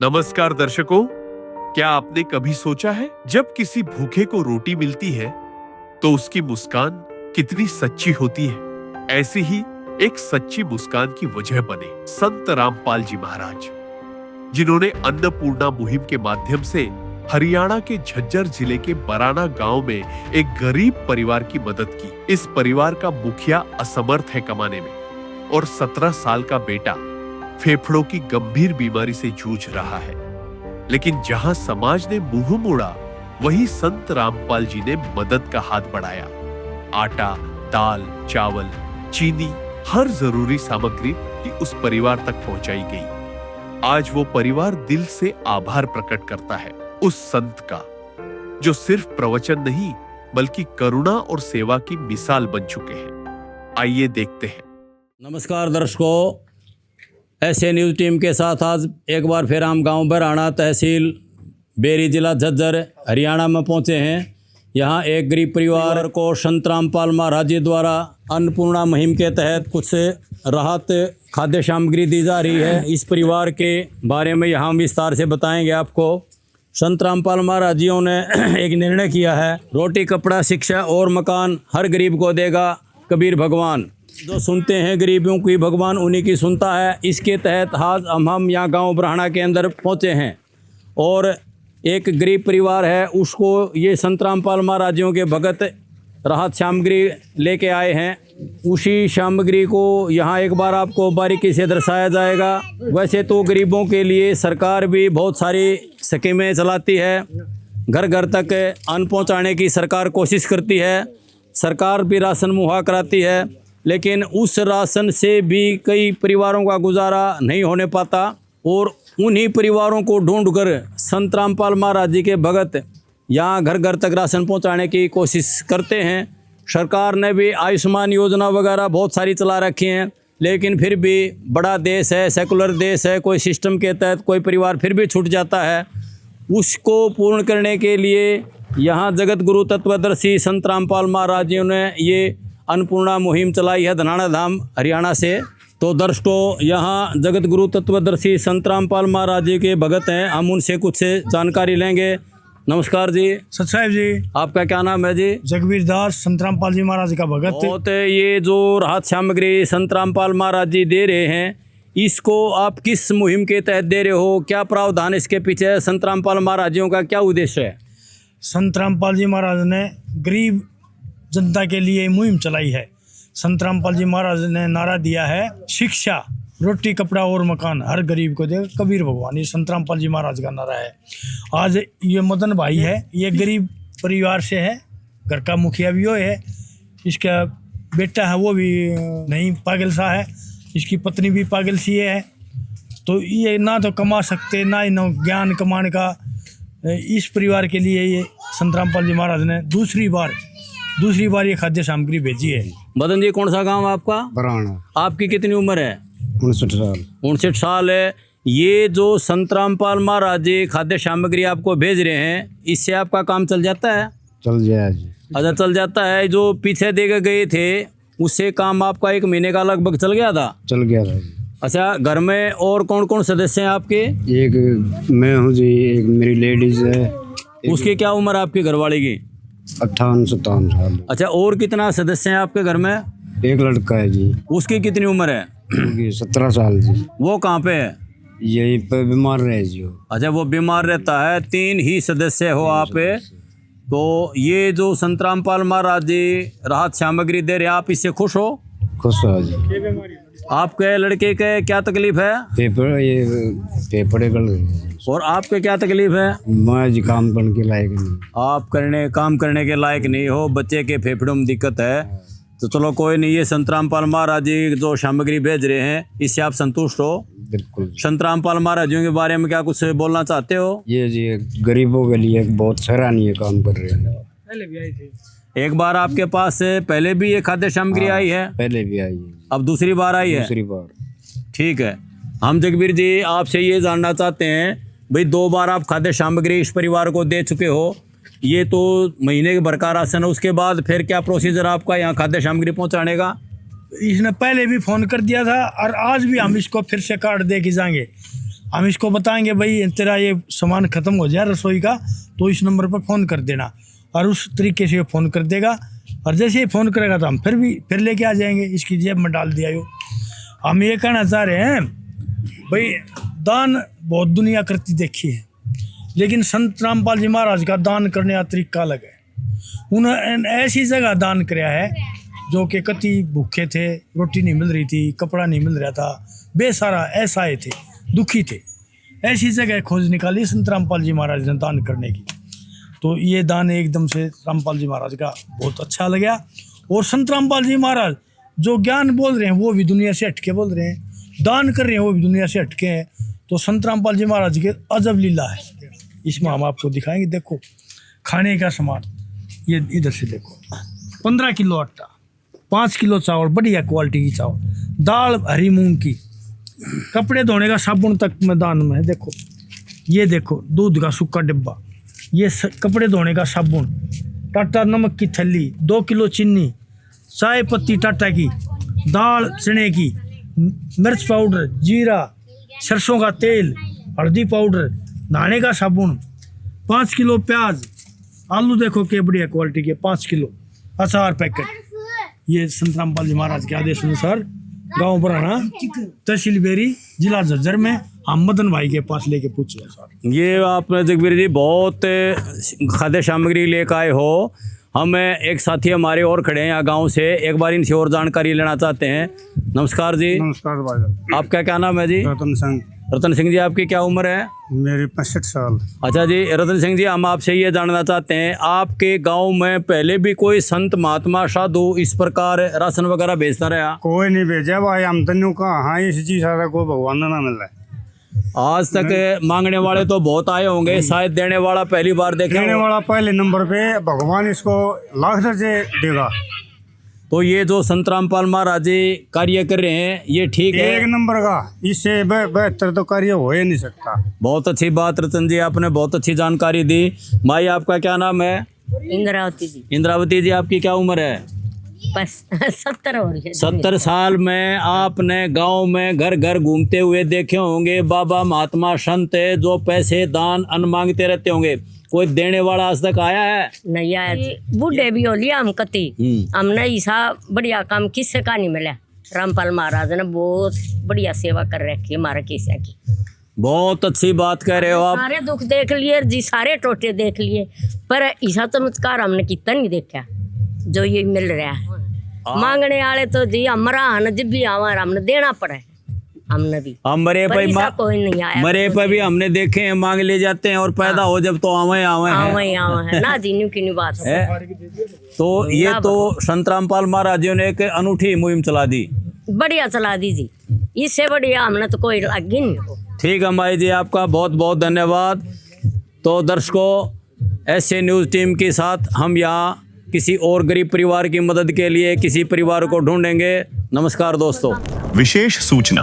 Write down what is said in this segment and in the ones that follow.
नमस्कार दर्शकों, क्या आपने कभी सोचा है जब किसी भूखे को रोटी मिलती है तो उसकी मुस्कान कितनी सच्ची होती है। ऐसी ही एक सच्ची मुस्कान की वजह बने संत रामपाल जी महाराज, जिन्होंने अन्नपूर्णा मुहिम के माध्यम से हरियाणा के झज्जर जिले के बराना गांव में एक गरीब परिवार की मदद की। इस परिवार का मुखिया असमर्थ है कमाने में और 17 साल का बेटा फेफड़ों की गंभीर बीमारी से जूझ रहा है। लेकिन जहां समाज ने मुंह मोड़ा, वहीं संत रामपाल जी ने मदद का हाथ बढ़ाया। आटा, दाल, चावल, चीनी, हर जरूरी सामग्री उस परिवार तक पहुंचाई गई। आज वो परिवार दिल से आभार प्रकट करता है उस संत का, जो सिर्फ प्रवचन नहीं बल्कि करुणा और सेवा की मिसाल बन चुके हैं। आइए देखते हैं। नमस्कार दर्शकों, ऐसे न्यूज़ टीम के साथ आज एक बार फिर हम गांव बराना, तहसील बेरी, जिला झज्जर, हरियाणा में पहुंचे हैं। यहां एक गरीब परिवार को संत रामपाल महाराज जी द्वारा अन्नपूर्णा मुहिम के तहत कुछ राहत खाद्य सामग्री दी जा रही है। इस परिवार के बारे में यहाँ विस्तार से बताएंगे आपको। संत रामपाल महाराज जियों ने एक निर्णय किया है, रोटी, कपड़ा, शिक्षा और मकान हर गरीब को देगा कबीर भगवान। जो सुनते हैं गरीबों की, भगवान उन्हीं की सुनता है। इसके तहत आज हम यहाँ गांव बराना के अंदर पहुँचे हैं और एक गरीब परिवार है, उसको ये संत रामपाल महाराजियों के भगत राहत सामग्री लेके आए हैं। उसी सामग्री को यहाँ एक बार आपको बारीकी से दर्शाया जाएगा। वैसे तो गरीबों के लिए सरकार भी बहुत सारी स्कीमें चलाती है, घर घर तक अन्न पहुँचाने की सरकार कोशिश करती है। सरकार भी राशन मुहैया कराती है, लेकिन उस राशन से भी कई परिवारों का गुजारा नहीं होने पाता और उन्हीं परिवारों को ढूंढकर संत रामपाल महाराज जी के भगत यहाँ घर घर तक राशन पहुँचाने की कोशिश करते हैं। सरकार ने भी आयुष्मान योजना वगैरह बहुत सारी चला रखी हैं, लेकिन फिर भी बड़ा देश है, सेकुलर देश है, कोई सिस्टम के तहत कोई परिवार फिर भी छूट जाता है। उसको पूर्ण करने के लिए यहाँ जगत गुरु तत्वदर्शी संत रामपाल महाराज जी ने ये अन्नपूर्णा मुहिम चलाई है धनाना धाम, हरियाणा से। तो दर्शकों, यहाँ जगत गुरु तत्वदर्शी संत रामपाल महाराज जी के भगत हैं, हम उनसे कुछ जानकारी लेंगे। नमस्कार जी। सत साहिब जी। आपका क्या नाम है जी? जगबीर दास, संत रामपाल जी महाराज का भगत। बहुत ये जो राहत सामग्री संत रामपाल महाराज जी दे रहे हैं, इसको आप किस मुहिम के तहत दे रहे हो? क्या प्रावधान इसके पीछे है? संत रामपाल महाराजियों का क्या उद्देश्य है? संत रामपाल जी महाराज ने गरीब जनता के लिए मुहिम चलाई है। संत रामपाल जी महाराज ने नारा दिया है, शिक्षा, रोटी, कपड़ा और मकान हर गरीब को दे कबीर भगवान। ये संत रामपाल जी महाराज का नारा है। आज ये मदन भाई है, ये गरीब परिवार से है, घर का मुखिया भी वो है, इसका बेटा है वो भी नहीं पागल सा है, इसकी पत्नी भी पागल सी है। तो ये ना तो कमा सकते, ना ज्ञान कमाने का। इस परिवार के लिए ये संत रामपाल जी महाराज ने दूसरी बार ये खाद्य सामग्री भेजी है। मदन जी, कौन सा गांव है आपका? बराना। आपकी कितनी उम्र है? 59 साल। 59 साल है। ये जो संत रामपाल महाराज जी खाद्य सामग्री आपको भेज रहे हैं, इससे आपका काम चल जाता है? चल जाए जी। अच्छा, चल जाता है। जो पीछे दे के गए थे, उससे काम आपका 1 महीने का लगभग चल गया था? चल गया था जी। अच्छा, घर में और कौन कौन सदस्य हैं आपके? एक मैं हूँ जी, एक मेरी लेडीज है। उसकी क्या उम्र है आपकी घरवाली की? 58-57 साल। अच्छा, और कितना सदस्य हैं आपके घर में? एक लड़का है जी। उसकी कितनी उम्र है? 17 साल जी। वो कहाँ पे है? यहीं पे बीमार रहे जी। अच्छा, वो बीमार रहता है। 3 ही सदस्य हो आप। तो ये जो संत रामपाल महाराज जी राहत सामग्री दे रहे हैं, आप इससे खुश हो? खुश हो जी। आपके लड़के के क्या तकलीफ है? पेपड़े गल गए। और आपके क्या तकलीफ है? मैं जी काम करने के लायक नहीं। आप काम करने के लायक नहीं हो, बच्चे के फेफड़ों में दिक्कत है। तो चलो कोई नहीं, ये संत रामपाल महाराज जी जो सामग्री भेज रहे हैं, इससे आप संतुष्ट हो? बिल्कुल। संत रामपाल महाराज जी के बारे में क्या कुछ बोलना चाहते हो? ये जी गरीबों के लिए बहुत सराहनीय काम कर रहे हैं। पहले भी आई थी एक बार आपके पास से पहले भी ये खाद्य सामग्री आई है? पहले भी आई है, अब दूसरी बार आई है? दूसरी बार। ठीक है। हम जगबीर जी आपसे ये जानना चाहते हैं, भाई 2 बार आप खाद्य सामग्री इस परिवार को दे चुके हो, ये तो महीने के भर का राशन है, उसके बाद फिर क्या प्रोसीजर आपका यहाँ खाद्य सामग्री पहुँचाने का? इसने पहले भी फ़ोन कर दिया था और आज भी हम इसको फिर से कार्ड दे के जाएंगे। हम इसको बताएंगे भाई तेरा ये सामान खत्म हो जाए रसोई का तो इस नंबर पर फ़ोन कर देना, और उस तरीके से ये फ़ोन कर देगा, और जैसे ही फ़ोन करेगा तो हम फिर लेके आ जाएंगे, इसकी जेब में डाल दिया यो। हम ये कहना चाह रहे हैं भाई, दान बहुत दुनिया करती देखी है, लेकिन संत रामपाल जी महाराज का दान करने का तरीका अलग है। उन्होंने ऐसी जगह दान कराया है जो कि कति भूखे थे, रोटी नहीं मिल रही थी, कपड़ा नहीं मिल रहा था, बेसहारा असहाय थे, दुखी थे, ऐसी जगह खोज निकाली संत रामपाल जी महाराज ने दान करने की। तो ये दान एकदम से रामपाल जी महाराज का बहुत अच्छा लगा। और संत रामपाल जी महाराज जो ज्ञान बोल रहे हैं वो भी दुनिया से हटके बोल रहे हैं, दान कर रहे हैं वो भी दुनिया से हटके हैं। तो संत रामपाल जी महाराज के अजब लीला है, इसमें हम आपको दिखाएंगे। देखो खाने का सामान, ये इधर से देखो, 15 किलो आटा, 5 किलो चावल, बढ़िया क्वालिटी की चावल, दाल हरी मूंग की, कपड़े धोने का साबुन तक मैदान में है। देखो ये देखो दूध का सूखा डिब्बा, ये कपड़े धोने का साबुन, टाटा नमक की थैली, 2 किलो चीनी, चाय पत्ती टाटा की, दाल चने की, मिर्च पाउडर, जीरा, सरसों का तेल, हल्दी पाउडर, नहाने का साबुन, 5 किलो प्याज, आलू देखो के बढ़िया क्वालिटी के 5 किलो, अचार पैकेट। ये संत रामपाल जी महाराज के आदेश अनुसार गांव बराना, तहसील बेरी, जिला झज्जर में हम मदन भाई के पास लेके पूछे सर। ये आपने जगबीर जी बहुत खाद्य सामग्री लेकर आए हो। हम एक साथी हमारे और खड़े हैं यहाँ गांव से, एक बार इनसे और जानकारी लेना चाहते हैं। नमस्कार जी। नमस्कार भाई। आपका क्या नाम है जी? रतन सिंह। रतन सिंह जी, आपकी क्या उम्र है? मेरी 65 साल। अच्छा जी, रतन सिंह जी, हम आपसे ये जानना चाहते हैं, आपके गांव में पहले भी कोई संत महात्मा साधु इस प्रकार राशन वगैरह भेजता रहा? कोई नहीं भेजा भाई, हम तन्यू कहा हाँ इस चीज सारा को भगवान ना मिल रहा है। आज तक मांगने वाले तो बहुत आए होंगे, शायद देने वाला पहली बार देखे। देने वाला पहले नंबर पे, भगवान इसको लाख दर्जे देगा। तो ये जो संत रामपाल महाराज जी कार्य कर रहे हैं ये ठीक है? एक नंबर का, इससे बेहतर तो कार्य हो ही नहीं सकता। बहुत अच्छी बात रतन जी, आपने बहुत अच्छी जानकारी दी। माई, आपका क्या नाम है? इंद्रावती जी। इंद्रावती जी, आपकी क्या उम्र है? बस 70 हो रही है। 70 साल में आपने गांव में घर घर घूमते हुए देखे होंगे बाबा महात्मा संत जो पैसे दान अन्न मांगते रहते होंगे, कोई देने वाला आज तक आया है? नहीं आया जी, बूढ़े भी हो लिया हम कति, हमने ऐसा बढ़िया काम किससे का नहीं मिला। रामपाल महाराज ने बहुत बढ़िया सेवा कर रखी है हमारे किस्सा की। बहुत अच्छी बात कह रहे हो आप। सारे दुख देख लिए जी, सारे टोटे देख लिए, पर ऐसा चमत्कार हमने कितना नहीं देखा जो ये मिल रहा है। मांगने वाले तो जी हमारा जब भी हमारा हमने देना पड़ा है, हमने भी हम मरे पर ऐसा कोई नहीं आया। मरे पे भी हमने देखे हैं, मांग ले जाते हैं और पैदा हो जब तो आवे है ना जी, न्यू की न्यू बात है। तो ये तो संत रामपाल महाराज जी ने एक अनूठी मुहिम चला दी, बढ़िया चला दी जी, इससे बढ़िया हमने तो कोई आगे नहीं हो। ठीक है माई जी, आपका बहुत बहुत धन्यवाद। तो दर्शकों, ऐसे न्यूज़ टीम के साथ हम यहाँ किसी और गरीब परिवार की मदद के लिए किसी परिवार को ढूंढेंगे। नमस्कार दोस्तों। विशेष सूचना,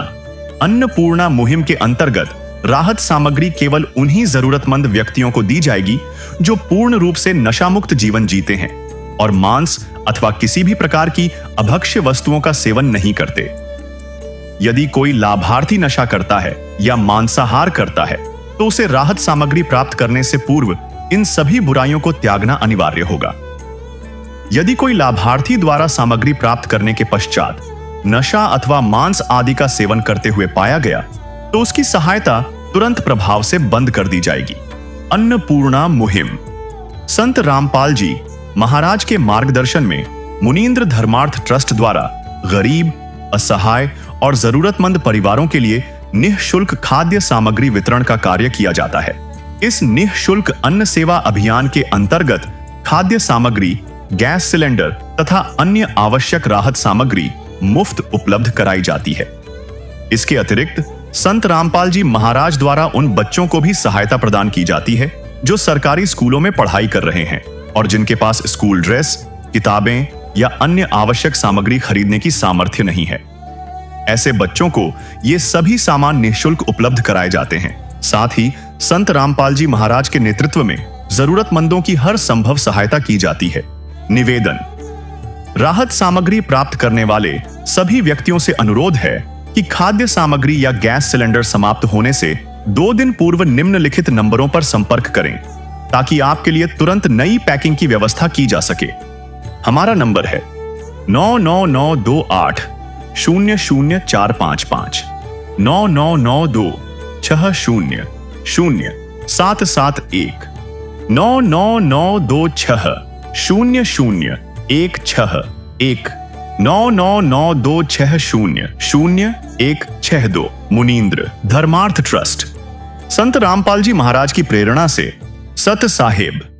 अन्नपूर्णा मुहिम के अंतर्गत राहत सामग्री केवल उन्हीं जरूरतमंद व्यक्तियों को दी जाएगी जो पूर्ण रूप से नशा मुक्त जीवन जीते हैं और मांस अथवा किसी भी प्रकार की अभक्ष्य वस्तुओं का सेवन नहीं करते। यदि कोई लाभार्थी नशा करता है या मांसाहार करता है तो उसे राहत सामग्री प्राप्त करने से पूर्व इन सभी बुराइयों को त्यागना अनिवार्य होगा। यदि कोई लाभार्थी द्वारा सामग्री प्राप्त करने के पश्चात नशा अथवा मांस आदि का सेवन करते हुए पाया गया तो उसकी सहायता तुरंत प्रभाव से बंद कर दी जाएगी। अन्नपूर्णा मुहिम संत रामपाल जी महाराज के मार्गदर्शन में मुनींद्र धर्मार्थ ट्रस्ट द्वारा गरीब, असहाय और जरूरतमंद परिवारों के लिए निःशुल्क खाद्य सामग्री वितरण का कार्य किया जाता है। इस निःशुल्क अन्न सेवा अभियान के अंतर्गत खाद्य सामग्री, गैस सिलेंडर तथा अन्य आवश्यक राहत सामग्री मुफ्त उपलब्ध कराई जाती है। इसके अतिरिक्त संत रामपाल जी महाराज द्वारा उन बच्चों को भी सहायता प्रदान की जाती है जो सरकारी स्कूलों में पढ़ाई कर रहे हैं और जिनके पास स्कूल ड्रेस, किताबें या अन्य आवश्यक सामग्री खरीदने की सामर्थ्य नहीं है। ऐसे बच्चों को ये सभी सामान निःशुल्क उपलब्ध कराए जाते हैं। साथ ही संत रामपाल जी महाराज के नेतृत्व में जरूरतमंदों की हर संभव सहायता की जाती है। निवेदन, राहत सामग्री प्राप्त करने वाले सभी व्यक्तियों से अनुरोध है कि खाद्य सामग्री या गैस सिलेंडर समाप्त होने से 2 दिन पूर्व निम्नलिखित नंबरों पर संपर्क करें ताकि आपके लिए तुरंत नई पैकिंग की व्यवस्था की जा सके। हमारा नंबर है 99928 00455 9992 60 0771 99926 0016 99926000162 मुनींद्र धर्मार्थ ट्रस्ट। संत रामपाल जी महाराज की प्रेरणा से सत साहेब